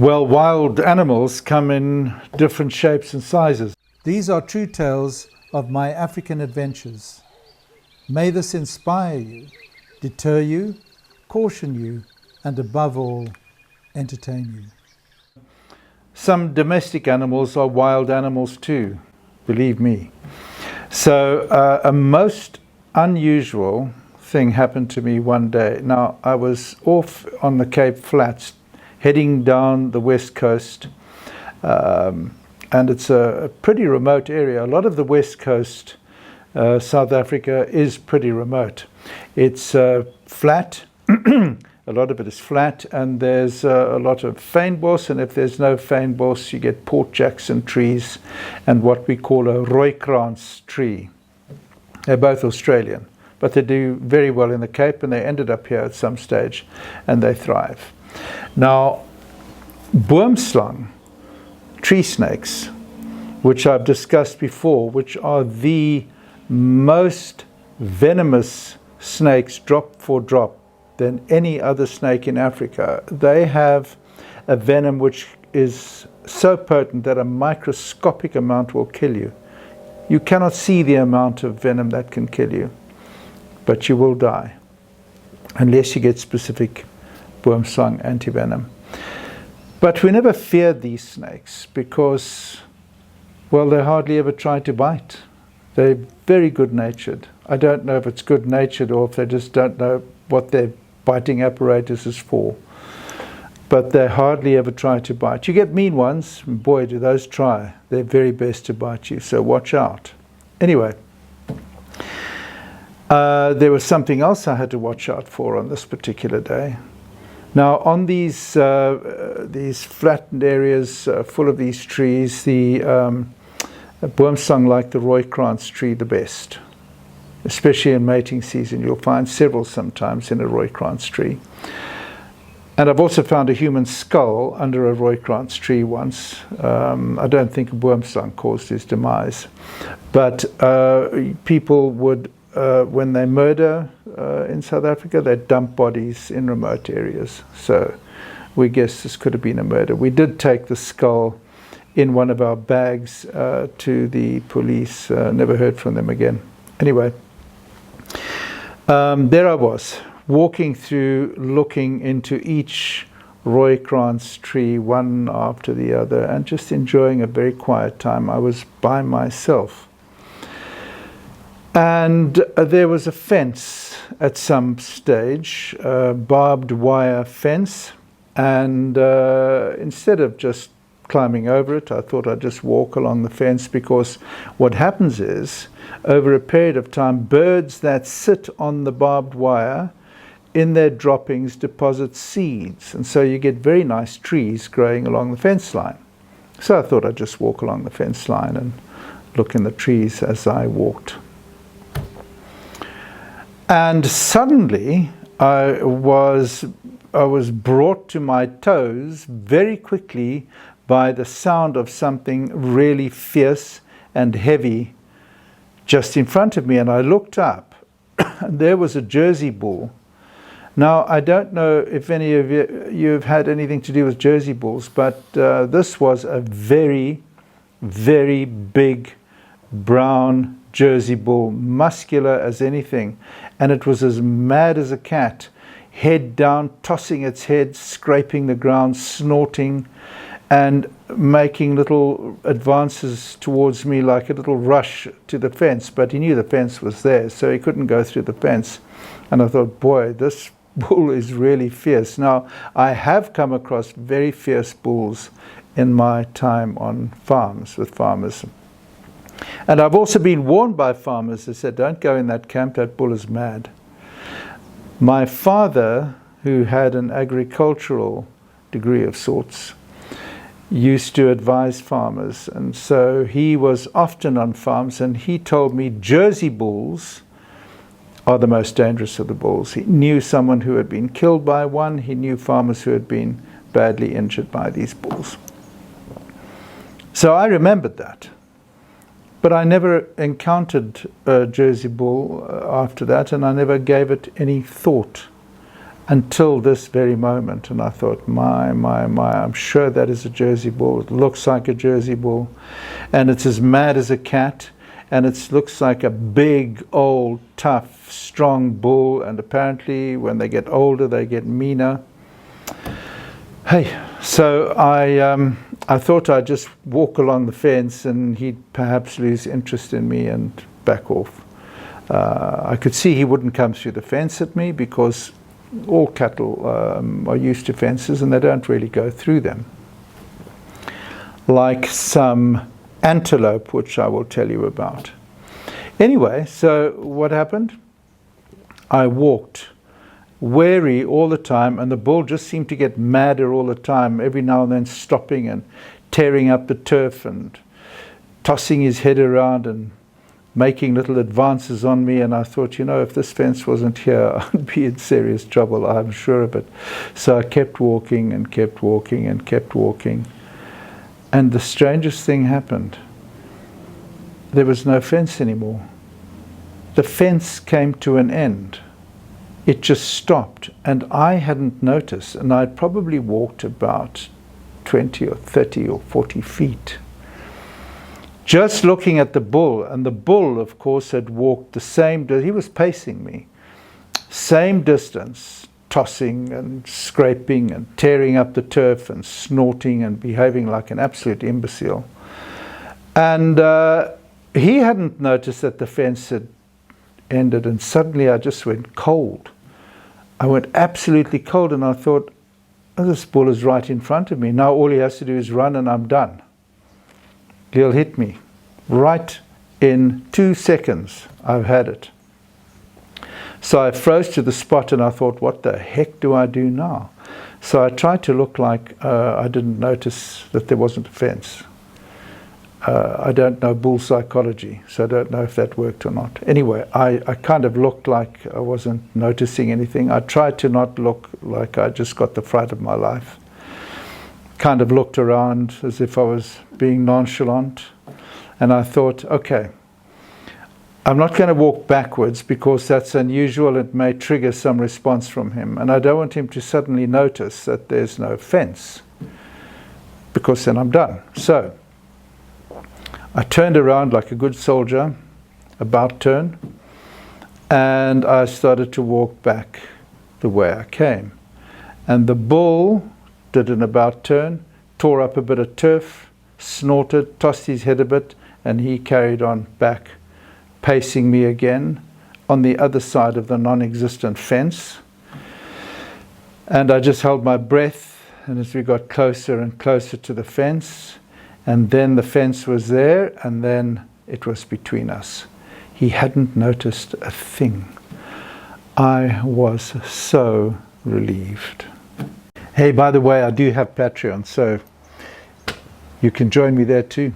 Well, wild animals come in different shapes and sizes. These are true tales of my African adventures. May this inspire you, deter you, caution you, and above all, entertain you. Some domestic animals are wild animals too, believe me. So a most unusual thing happened to me one day. Now, I was off on the Cape Flats, heading down the west coast, and it's a pretty remote area. A lot of the west coast, South Africa, is pretty remote. It's flat, a lot of it is flat, and there's a lot of fynbos, and if there's no fynbos, you get Port Jackson trees and what we call a rooikrans tree. They're both Australian, but they do very well in the Cape, and they ended up here at some stage, and they thrive. Now, boomslang, tree snakes, which I've discussed before, which are the most venomous snakes drop for drop than any other snake in Africa. They have a venom which is so potent that a microscopic amount will kill you. You cannot see the amount of venom that can kill you, but you will die unless you get specific boomslang antivenom. But we never feared these snakes because, well, they hardly ever try to bite. They're very good-natured. I don't know if it's good-natured or if they just don't know what their biting apparatus is for. But they hardly ever try to bite. You get mean ones, and boy, do those try their very best to bite you, so watch out. Anyway, there was something else I had to watch out for on this particular day. Now, on these flattened areas full of these trees, the boomslang like the rooikrans tree the best, especially in mating season. You'll find several sometimes in a rooikrans tree. And I've also found a human skull under a rooikrans tree once. I don't think a boomslang caused his demise, but people would, when they murder in South Africa, they dump bodies in remote areas. So we guess this could have been a murder. We did take the skull in one of our bags to the police. Never heard from them again. Anyway, there I was, walking through, looking into each rooikrans tree, one after the other, and just enjoying a very quiet time. I was by myself. And there was a fence at some stage, a barbed wire fence, and instead of just climbing over it, I thought I'd just walk along the fence, because what happens is, over a period of time, birds that sit on the barbed wire, in their droppings deposit seeds, and so you get very nice trees growing along the fence line. So I thought I'd just walk along the fence line and look in the trees as I walked. And suddenly I was brought to my toes very quickly by the sound of something really fierce and heavy just in front of me, and I looked up and there was a Jersey bull. Now, I don't know if any of you have had anything to do with Jersey bulls, but this was a very, very big brown Jersey bull, muscular as anything, and it was as mad as a cat, head down, tossing its head, scraping the ground, snorting, and making little advances towards me like a little rush to the fence. But he knew the fence was there, so he couldn't go through the fence. And I thought, boy, this bull is really fierce. Now, I have come across very fierce bulls in my time on farms, with farmers. And I've also been warned by farmers that said, don't go in that camp, that bull is mad. My father, who had an agricultural degree of sorts, used to advise farmers, and so he was often on farms, and he told me Jersey bulls are the most dangerous of the bulls. He knew someone who had been killed by one. He knew farmers who had been badly injured by these bulls. So I remembered that. But I never encountered a Jersey bull after that, and I never gave it any thought. until this very moment. And I thought, my, I'm sure that is a Jersey bull. It looks like a Jersey bull. And it's as mad as a cat. And it looks like a big, old, tough, strong bull. And apparently when they get older, they get meaner. Hey, so I thought I'd just walk along the fence and he'd perhaps lose interest in me and back off. I could see he wouldn't come through the fence at me because all cattle are used to fences and they don't really go through them. Like some antelope, which I will tell you about. Anyway, so what happened? I walked wary all the time, and the bull just seemed to get madder all the time, every now and then stopping and tearing up the turf and tossing his head around and making little advances on me. And I thought, you know, if this fence wasn't here, I'd be in serious trouble, I'm sure of it. So I kept walking and kept walking and kept walking. And the strangest thing happened. There was no fence anymore. The fence came to an end. It just stopped, and I hadn't noticed, and I'd probably walked about 20 or 30 or 40 feet. Just looking at the bull, and the bull, of course, had walked the same, he was pacing me, same distance, tossing and scraping and tearing up the turf and snorting and behaving like an absolute imbecile. And he hadn't noticed that the fence had ended, and suddenly I just went cold. I went absolutely cold, and I thought, oh, this bull is right in front of me. Now all he has to do is run and I'm done. He'll hit me. Right in 2 seconds, I've had it. So I froze to the spot and I thought, what the heck do I do now? So I tried to look like I didn't notice that there wasn't a fence. I don't know bull psychology, so I don't know if that worked or not. Anyway, I kind of looked like I wasn't noticing anything. I tried to not look like I just got the fright of my life. Kind of looked around as if I was being nonchalant. And I thought, okay, I'm not going to walk backwards because that's unusual. It may trigger some response from him. And I don't want him to suddenly notice that there's no fence, because then I'm done. So I turned around like a good soldier, about turn, and I started to walk back the way I came. And the bull did an about turn, tore up a bit of turf, snorted, tossed his head a bit, and he carried on back, pacing me again on the other side of the non-existent fence. And I just held my breath, and as we got closer and closer to the fence, and then the fence was there, and then it was between us. He hadn't noticed a thing. I was so relieved. Hey, by the way, I do have Patreon, so you can join me there too.